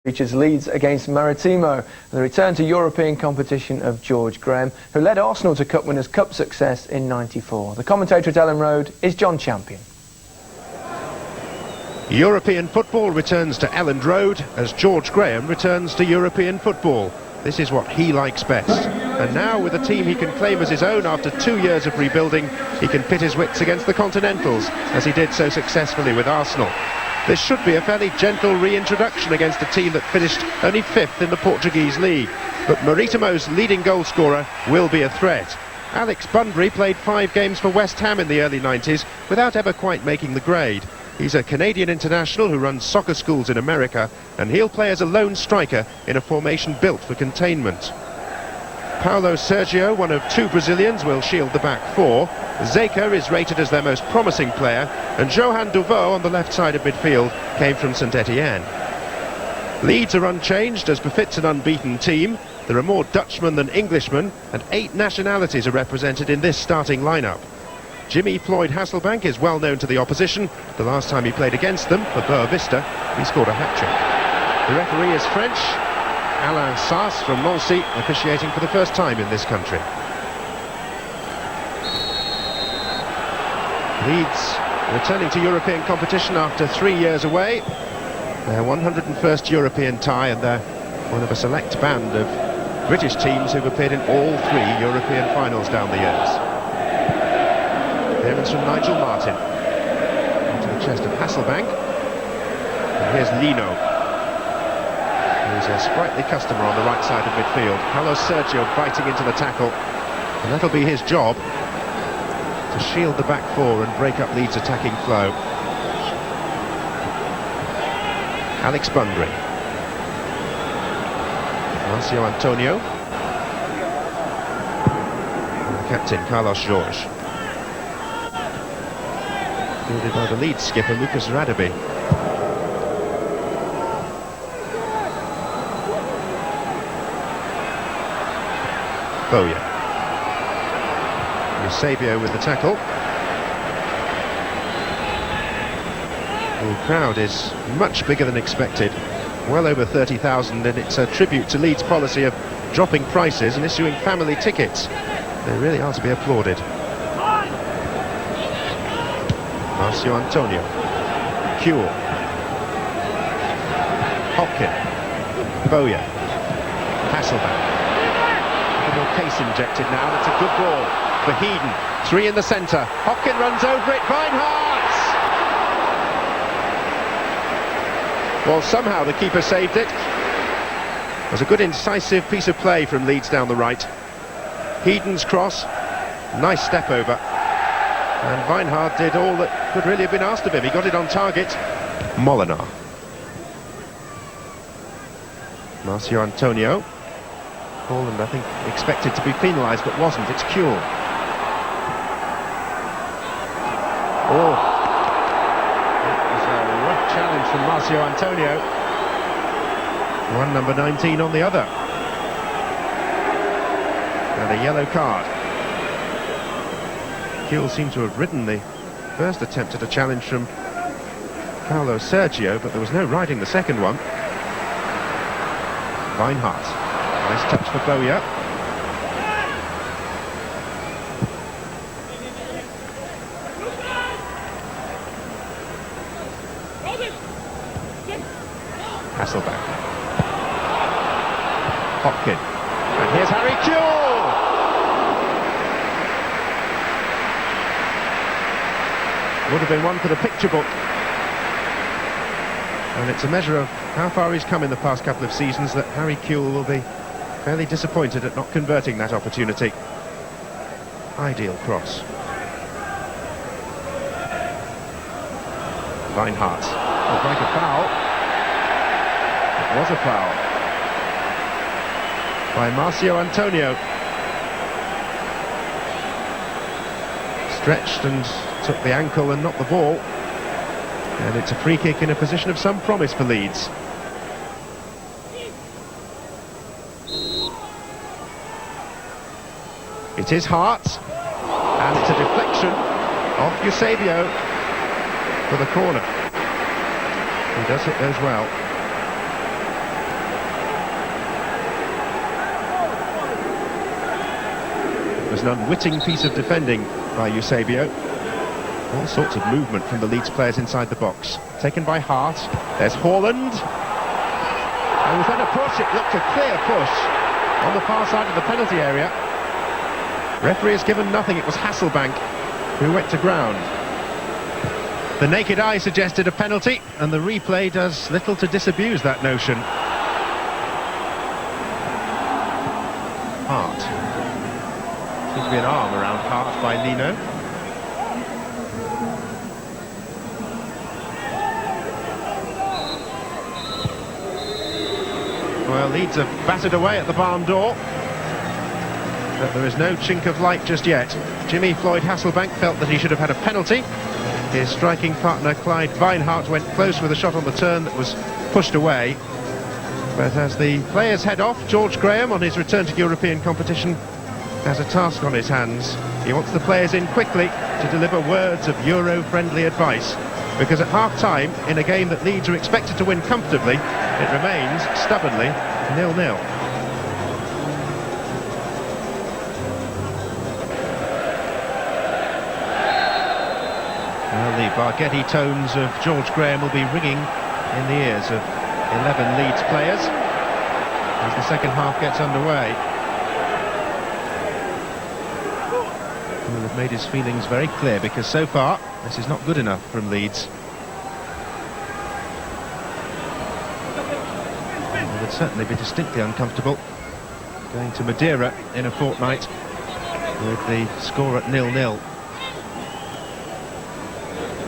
Features Leeds against Maritimo, the return to European competition of George Graham, who led Arsenal to Cup Winners' Cup success in '94. The commentator at Elland Road is John Champion. European football returns to Elland Road as George Graham returns to European football. This is what he likes best. And now, with a team he can claim as his own after 2 years of rebuilding, he can pit his wits against the Continentals, as he did so successfully with Arsenal. This should be a fairly gentle reintroduction against a team that finished only 5th in the Portuguese league. But Maritimo's leading goal scorer will be a threat. Alex Bunbury played 5 games for West Ham in the early 90s without ever quite making the grade. He's a Canadian international who runs soccer schools in America, and he'll play as a lone striker in a formation built for containment. Paulo Sergio, one of 2 Brazilians, will shield the back 4. Zeka is rated as their most promising player, and Johan Duveau on the left side of midfield came from St Etienne. Leeds are unchanged as befits an unbeaten team. There are more Dutchmen than Englishmen, and 8 nationalities are represented in this starting lineup. Jimmy Floyd Hasselbank is well known to the opposition. The last time he played against them, for Boa Vista, he scored a hat-trick. The referee is French, Alain Sass from Nancy, officiating for the first time in this country. Leeds returning to European competition after 3 years away. Their 101st European tie, and they're one of a select band of British teams who've appeared in all 3 European finals down the years. Clearance from Nigel Martin into the chest of Hasselbank. And here's Lino, who's a sprightly customer on the right side of midfield. Paulo Sergio biting into the tackle, and that'll be his job, to shield the back 4 and break up Leeds' attacking flow. Alex Bunbury. Marcio Antonio. And the captain, Carlos Jorge. Fielded by the Leeds skipper, Lucas Radaby. Bowyer. Eusebio with the tackle. The crowd is much bigger than expected, well over 30,000, and it's a tribute to Leeds' policy of dropping prices and issuing family tickets. They really are to be applauded. Marcio Antonio. Kuhl. Hopkin. Bowyer. Hasselbank. A little more pace injected now, and it's a good ball for Heeden. 3 in the centre. Hopkin runs over it. Weinhardt! Well, somehow the keeper saved it. It was a good incisive piece of play from Leeds down the right. Heeden's cross. Nice step over. And Weinhardt did all that could really have been asked of him. He got it on target. Molinar. Marcio Antonio. Holland, I think, expected to be penalised, but wasn't. It's Kuhl. Oh, that was a rough challenge from Marcio Antonio. One number 19 on the other. And a yellow card. Kuhl seemed to have ridden the first attempt at a challenge from Paulo Sergio, but there was no riding the second one. Weinhardt. Nice touch for Bowyer. Hasselbank. Hopkin. And here's Harry Kuhl! Would have been one for the picture book. And it's a measure of how far he's come in the past couple of seasons that Harry Kuhl will be fairly disappointed at not converting that opportunity. Ideal cross. Weinhardt. Looks like a foul. It was a foul by Marcio Antonio. Stretched and took the ankle and not the ball. And it's a free kick in a position of some promise for Leeds. It is Hart, and it's a deflection off Eusebio for the corner. He does hit those well. was an unwitting piece of defending by Eusebio. All sorts of movement from the Leeds players inside the box. Taken by Hart. There's Haaland. And with that approach, it looked a clear push on the far side of the penalty area. Referee has given nothing. It was Hasselbank who went to ground. The naked eye suggested a penalty, and the replay does little to disabuse that notion. Hart. Seems to be an arm around Hart by Lino. Well, Leeds have battered away at the barn door, but there is no chink of light just yet. Jimmy Floyd Hasselbank felt that he should have had a penalty. His striking partner Clyde Weinhardt went close with a shot on the turn that was pushed away. But as the players head off, George Graham, on his return to European competition, has a task on his hands. He wants the players in quickly to deliver words of Euro-friendly advice. Because at half-time, in a game that Leeds are expected to win comfortably, it remains, stubbornly, 0-0. Well, the Barghetti tones of George Graham will be ringing in the ears of 11 Leeds players as the second half gets underway. He will have made his feelings very clear, because so far this is not good enough from Leeds. They would certainly be distinctly uncomfortable going to Madeira in a fortnight with the score at 0-0.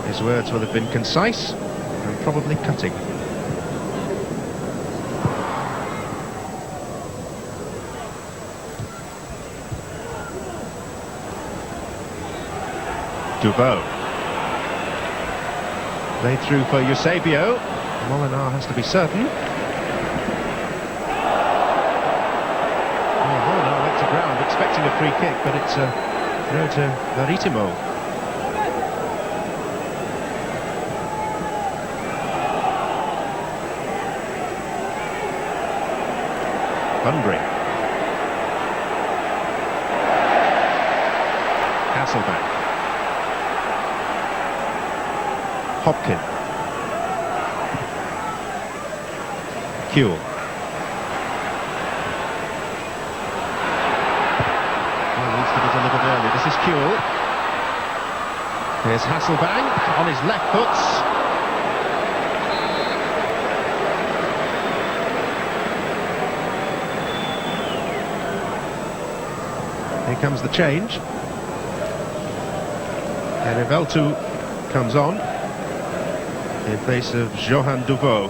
His words will have been concise and probably cutting. Duveau. Played through for Eusebio. Molinar has to be certain. Oh, Molinar went to ground expecting a free kick, but it's a throw to Maritimo. Bunbury. Hasselbank. Hopkin. Kuehl. Well, needs to be delivered early. This is Kuehl. Here's Hasselbank on his left foot. Here comes the change. And Eveltu comes on in place of Johan Duveau.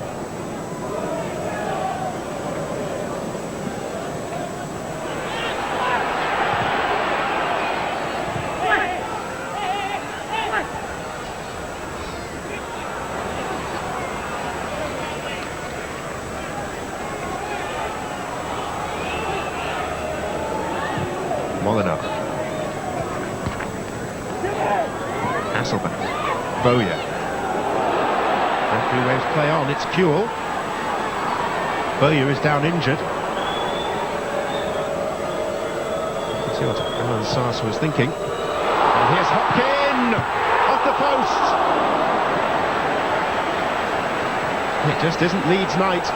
Molinar. Hasselbank. Bowyer. Referee waves play on, it's Kuehl. Bowyer is down injured. Let's see what Alan Sars was thinking. And here's Hopkin! Off the post! It just isn't Leeds' night.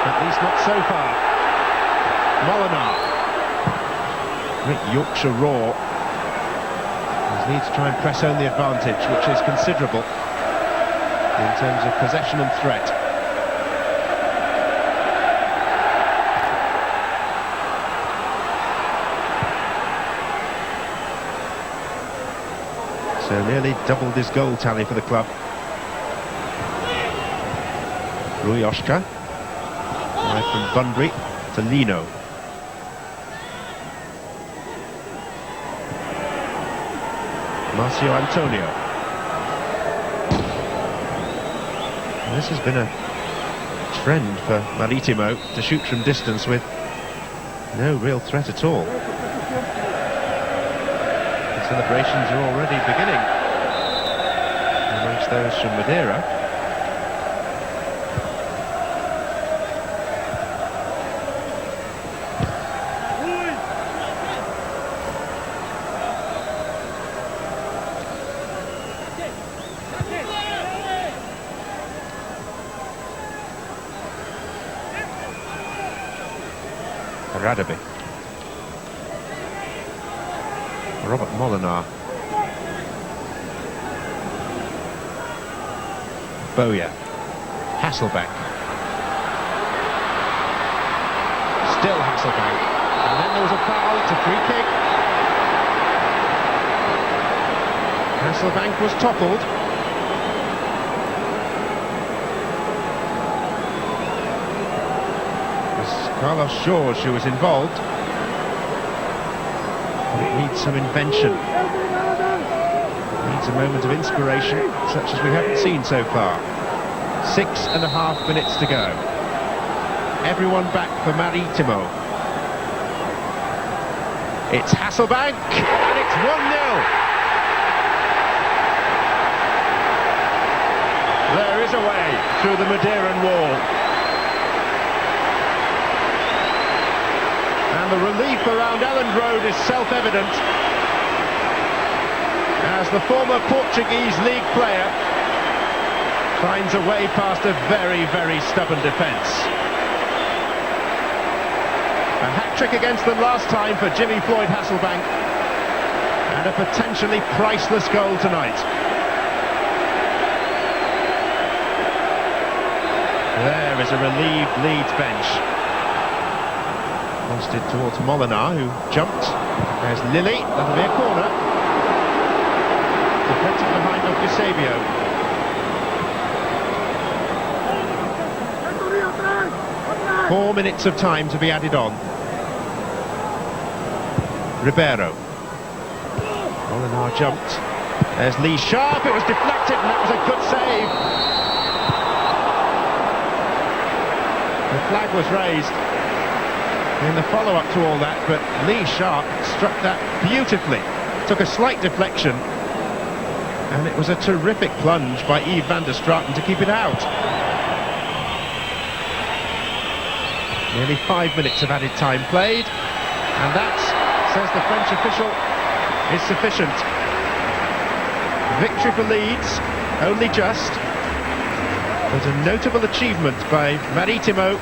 At least not so far. Molinar. Great Yorkshire roar. As Leeds try and press home the advantage, which is considerable in terms of possession and threat. So nearly doubled his goal tally for the club. Ruyoshka. Right from Bunbury to Lino. Marcio Antonio. This has been a trend for Maritimo to shoot from distance with no real threat at all. The celebrations are already beginning amongst those from Madeira. Radaby. Robert Molinar. Bowyer. Hasselbank. Still Hasselbank. And then there was a foul. It's a free kick. Hasselbank was toppled. It's Carlos Jorge who was involved. But it needs some invention. It needs a moment of inspiration, such as we haven't seen so far. 6.5 minutes to go. Everyone back for Maritimo. It's Hasselbank, and it's 1-0. There is a way through the Madeiran wall. And the relief around Elland Road is self-evident, as the former Portuguese league player finds a way past a very, very stubborn defence. A hat-trick against them last time for Jimmy Floyd Hasselbank, and a potentially priceless goal tonight. There is a relieved Leeds bench. Lost it towards Molinar, who jumped. There's Lilly, that'll be a corner. Deflected behind of Eusebio. Four minutes of time to be added on. Ribeiro. Molinar jumped. There's Lee Sharp, it was deflected, and that was a good save. The flag was raised in the follow-up to all that, but Lee Sharp struck that beautifully. Took a slight deflection, and it was a terrific plunge by Yves van der Straten to keep it out. Nearly 5 minutes of added time played, and that, says the French official, is sufficient. Victory for Leeds, only just. But a notable achievement by Maritimo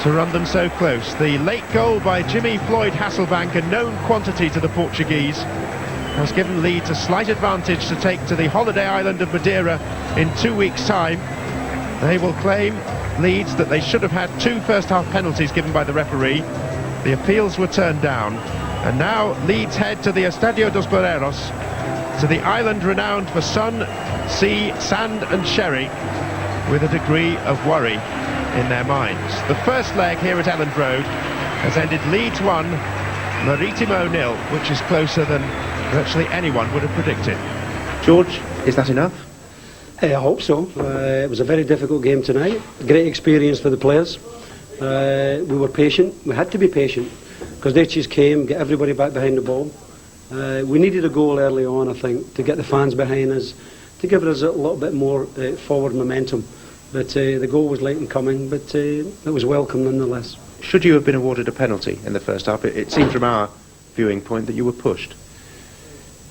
to run them so close. The late goal by Jimmy Floyd Hasselbank, a known quantity to the Portuguese, has given Leeds a slight advantage to take to the holiday island of Madeira in 2 weeks' time. They will claim, Leeds, that they should have had 2 first-half penalties given by the referee. The appeals were turned down, and now Leeds head to the Estadio dos Boleiros, to the island renowned for sun, sea, sand and sherry, with a degree of worry in their minds. The first leg here at Elland Road has ended Leeds 1, Maritimo 0, which is closer than virtually anyone would have predicted. George, is that enough? I hope so. It was a very difficult game tonight. Great experience for the players. We were patient. We had to be patient because they just came, get everybody back behind the ball. We needed a goal early on, I think, to get the fans behind us, to give us a little bit more forward momentum. But the goal was late in coming, but it was welcome nonetheless. Should you have been awarded a penalty in the first half? It seemed from our viewing point that you were pushed.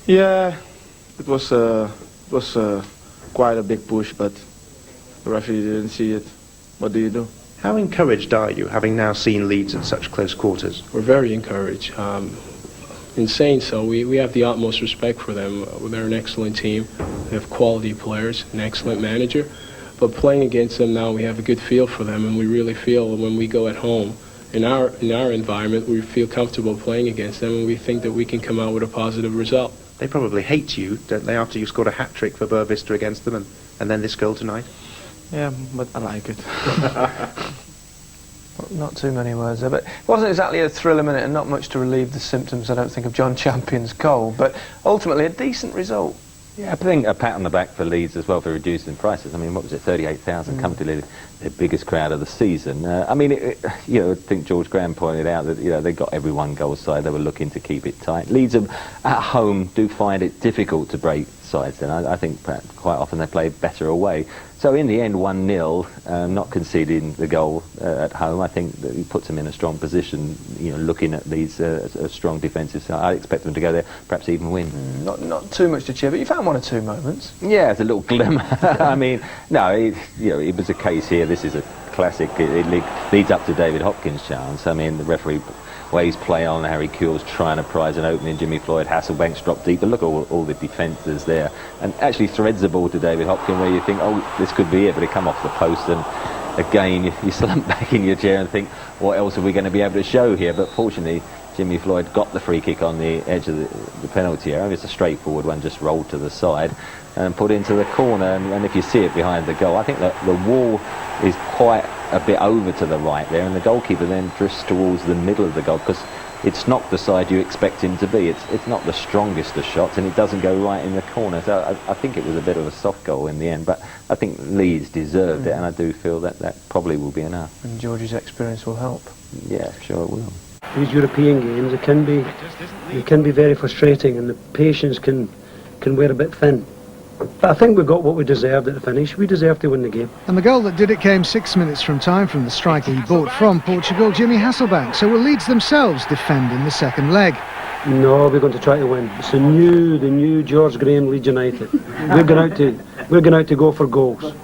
Yeah, it was quite a big push, but the referee didn't see it. What do you do? How encouraged are you, having now seen Leeds at such close quarters? We're very encouraged. In saying so, we have the utmost respect for them. They're an excellent team. They have quality players, an excellent manager. But playing against them now, we have a good feel for them, and we really feel when we go at home, in our environment, we feel comfortable playing against them, and we think that we can come out with a positive result. They probably hate you, don't they, after you scored a hat-trick for Boavista against them, and then this goal tonight? Yeah, but I like it. Not too many words there, but it wasn't exactly a thriller minute and not much to relieve the symptoms, I don't think, of John Champion's goal, but ultimately a decent result. Yeah, I think a pat on the back for Leeds as well for reducing prices. I mean, what was it, 38,000 coming to Leeds, their biggest crowd of the season. I mean, I think George Graham pointed out that, they got every one goal side. They were looking to keep it tight. Leeds at home do find it difficult to break sides, and I think quite often they play better away. So in the end, 1-0, not conceding the goal at home, I think that he puts them in a strong position, looking at these strong defensive side. I expect them to go there, perhaps even win. Not too much to cheer, but you found 1 or 2 moments. Yeah, it's a little glimmer. I mean, no, it was a case here. This is a classic. It leads up to David Hopkins' chance. I mean, the referee ways play on. Harry Kewell's trying to prize an opening. Jimmy Floyd, Hasselbank's dropped deep. But look at all the defenders there. And actually threads the ball to David Hopkins where you think, oh, this could be it. But it come off the post. And again, you slump back in your chair and think, what else are we going to be able to show here? But fortunately, Jimmy Floyd got the free kick on the edge of the penalty area. It's a straightforward one, just rolled to the side and put into the corner. And if you see it behind the goal, I think that the wall is quite a bit over to the right there, and the goalkeeper then drifts towards the middle of the goal because it's not the side you expect him to be. It's not the strongest of shots, and it doesn't go right in the corner. So I think it was a bit of a soft goal in the end, but I think Leeds deserved it, and I do feel that probably will be enough. And George's experience will help. Yeah, sure it will. These European games, it can be very frustrating, and the patience can wear a bit thin. But I think we got what we deserved at the finish. We deserved to win the game. And the goal that did it came 6 minutes from time from the striker he bought from Portugal, Jimmy Hasselbank. So will Leeds themselves defend in the second leg? No, we're going to try to win. It's the new George Graham Leeds United. We're going out to go for goals.